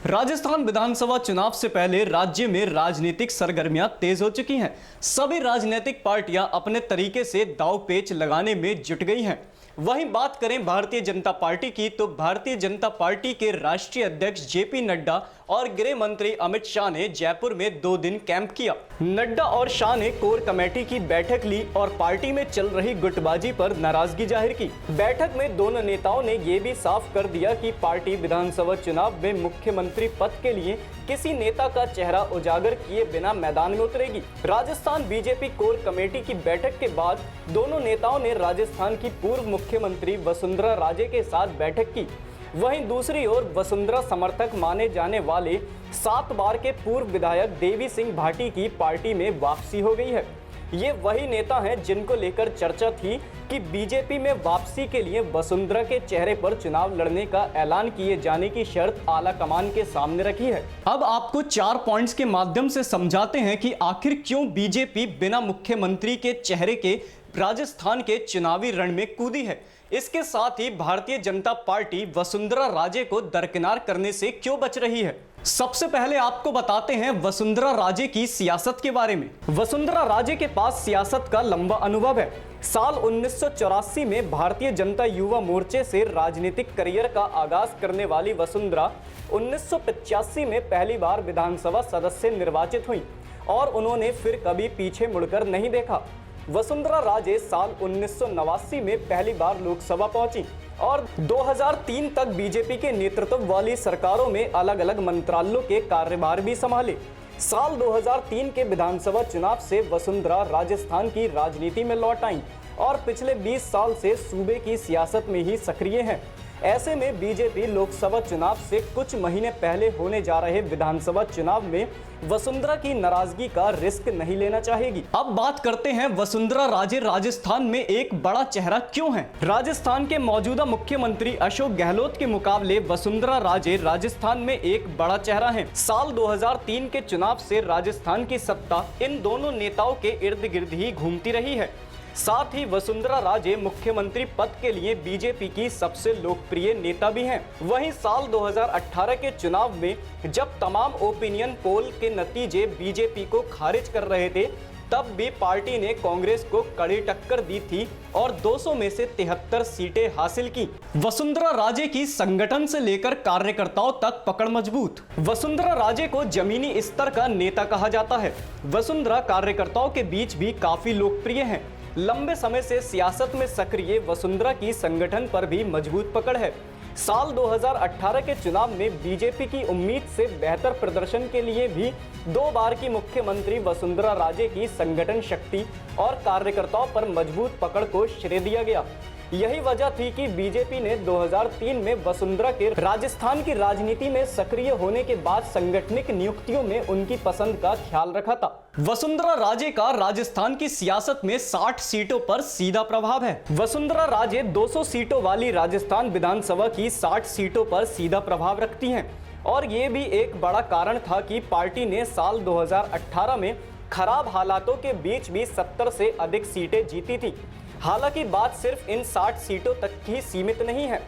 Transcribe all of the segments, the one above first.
राजस्थान विधानसभा चुनाव से पहले राज्य में राजनीतिक सरगर्मियां तेज हो चुकी हैं। सभी राजनीतिक पार्टियां अपने तरीके से दांव पेच लगाने में जुट गई हैं। वहीं बात करें भारतीय जनता पार्टी की, तो भारतीय जनता पार्टी के राष्ट्रीय अध्यक्ष जेपी नड्डा और गृह मंत्री अमित शाह ने जयपुर में 2 दिन कैंप किया। नड्डा और शाह ने कोर कमेटी की बैठक ली और पार्टी में चल रही गुटबाजी पर नाराजगी जाहिर की। बैठक में दोनों नेताओं ने ये भी साफ कर दिया कि पार्टी विधानसभा चुनाव में मुख्यमंत्री पद के लिए किसी नेता का चेहरा उजागर किए बिना मैदान में उतरेगी। राजस्थान बीजेपी कोर कमेटी की बैठक के बाद दोनों नेताओं ने राजस्थान की पूर्व मुख्यमंत्री वसुंधरा राजे के साथ बैठक की। वहीं दूसरी ओर वसुंधरा समर्थक माने जाने वाले 7 बार के पूर्व विधायक देवी सिंह भाटी की पार्टी में वापसी हो गई है। ये वही नेता हैं जिनको लेकर चर्चा थी कि बीजेपी में वापसी के लिए वसुंधरा के चेहरे पर चुनाव लड़ने का ऐलान किए जाने की शर्त आला कमान के सामने रखी है। अब आपको 4 पॉइंट्स के माध्यम से समझाते हैं कि आखिर क्यों बीजेपी बिना मुख्यमंत्री के चेहरे के राजस्थान के चुनावी रण में कूदी है। इसके साथ ही भारतीय जनता पार्टी वसुंधरा राजे को दरकिनार करने से क्यों बच रही है। सबसे पहले आपको बताते हैं वसुंधरा राजे की सियासत के बारे में। वसुंधरा राजे के पास सियासत का लंबा अनुभव है। साल 1984 में भारतीय जनता युवा मोर्चे से राजनीतिक करियर का आगाज करने वाली वसुंधरा 1985 में पहली बार विधानसभा सदस्य निर्वाचित हुई और उन्होंने फिर कभी पीछे मुड़कर नहीं देखा। वसुंधरा राजे साल 1989 में पहली बार लोकसभा पहुंची और 2003 तक बीजेपी के नेतृत्व वाली सरकारों में अलग अलग मंत्रालयों के कार्यभार भी संभाले। साल 2003 के विधानसभा चुनाव से वसुंधरा राजस्थान की राजनीति में लौट आई और पिछले 20 साल से सूबे की सियासत में ही सक्रिय हैं। ऐसे में बीजेपी लोकसभा चुनाव से कुछ महीने पहले होने जा रहे विधानसभा चुनाव में वसुंधरा की नाराजगी का रिस्क नहीं लेना चाहेगी। अब बात करते हैं वसुंधरा राजे राजस्थान में एक बड़ा चेहरा क्यों है। राजस्थान के मौजूदा मुख्यमंत्री अशोक गहलोत के मुकाबले वसुंधरा राजे राजस्थान में एक बड़ा चेहरा है। साल 2003 के चुनाव से राजस्थान की सत्ता इन दोनों नेताओं के इर्द गिर्द ही घूमती रही है। साथ ही वसुंधरा राजे मुख्यमंत्री पद के लिए बीजेपी की सबसे लोकप्रिय नेता भी हैं। वहीं साल 2018 के चुनाव में जब तमाम ओपिनियन पोल के नतीजे बीजेपी को खारिज कर रहे थे, तब भी पार्टी ने कांग्रेस को कड़ी टक्कर दी थी और 200 में से 73 सीटें हासिल की। वसुंधरा राजे की संगठन से लेकर कार्यकर्ताओं तक पकड़ मजबूत। वसुंधरा राजे को जमीनी स्तर का नेता कहा जाता है। वसुंधरा कार्यकर्ताओं के बीच भी काफी लोकप्रिय हैं। लंबे समय से सियासत में सक्रिय वसुंधरा की संगठन पर भी मजबूत पकड़ है। साल 2018 के चुनाव में बीजेपी की उम्मीद से बेहतर प्रदर्शन के लिए भी 2 बार की मुख्यमंत्री वसुंधरा राजे की संगठन शक्ति और कार्यकर्ताओं पर मजबूत पकड़ को श्रेय दिया गया। यही वजह थी कि बीजेपी ने 2003 में वसुंधरा के राजस्थान की राजनीति में सक्रिय होने के बाद संगठनिक नियुक्तियों में उनकी पसंद का ख्याल रखा था। वसुंधरा राजे का राजस्थान की सियासत में 60 सीटों पर सीधा प्रभाव है। वसुंधरा राजे 200 सीटों वाली राजस्थान विधानसभा की 60 सीटों पर सीधा प्रभाव रखती हैं और ये भी एक बड़ा कारण था कि पार्टी ने साल 2018 में खराब हालातों के बीच भी 70 से अधिक सीटें जीती थी। हालांकि बात सिर्फ इन 60 सीटों तक ही सीमित नहीं है।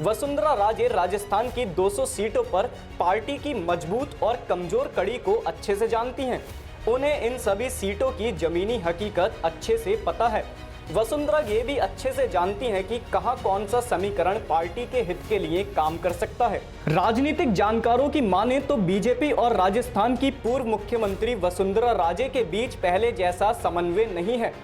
वसुंधरा राजे राजस्थान की 200 सीटों पर पार्टी की मजबूत और कमजोर कड़ी को अच्छे से जानती हैं। उन्हें इन सभी सीटों की जमीनी हकीकत अच्छे से पता है। वसुंधरा ये भी अच्छे से जानती हैं कि कहां कौन सा समीकरण पार्टी के हित के लिए काम कर सकता है। राजनीतिक जानकारों की माने तो बीजेपी और राजस्थान की पूर्व मुख्यमंत्री वसुंधरा राजे के बीच पहले जैसा समन्वय नहीं है।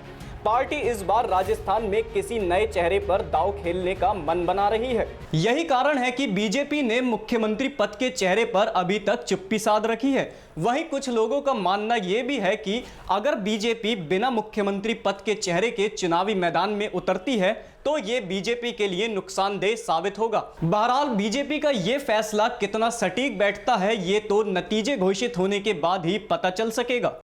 पार्टी इस बार राजस्थान में किसी नए चेहरे पर दांव खेलने का मन बना रही है। यही कारण है कि बीजेपी ने मुख्यमंत्री पद के चेहरे पर अभी तक चुप्पी साध रखी है। वहीं कुछ लोगों का मानना यह भी है कि अगर बीजेपी बिना मुख्यमंत्री पद के चेहरे के चुनावी मैदान में उतरती है तो ये बीजेपी के लिए नुकसानदेह साबित होगा। बहरहाल बीजेपी का ये फैसला कितना सटीक बैठता है, ये तो नतीजे घोषित होने के बाद ही पता चल सकेगा।